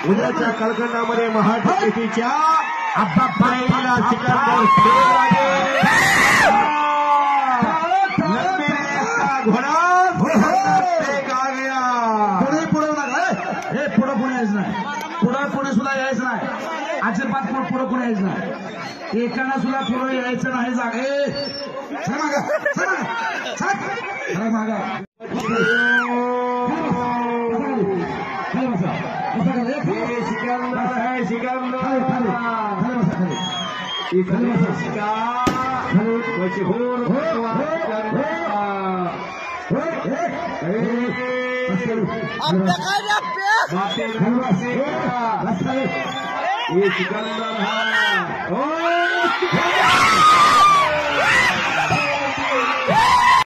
उद्याच्या कलकंडामध्ये महाराष्ट्राच्या पहिला सिकंदर घोडा पुढे पुढे हे पुढे पुढे यायचं नाही पुढे सुद्धा यायचं नाही अजिबात पुढे यायचं नाही एकाला सुद्धा पुढे यायचं नाही मागा ये सिकंदर है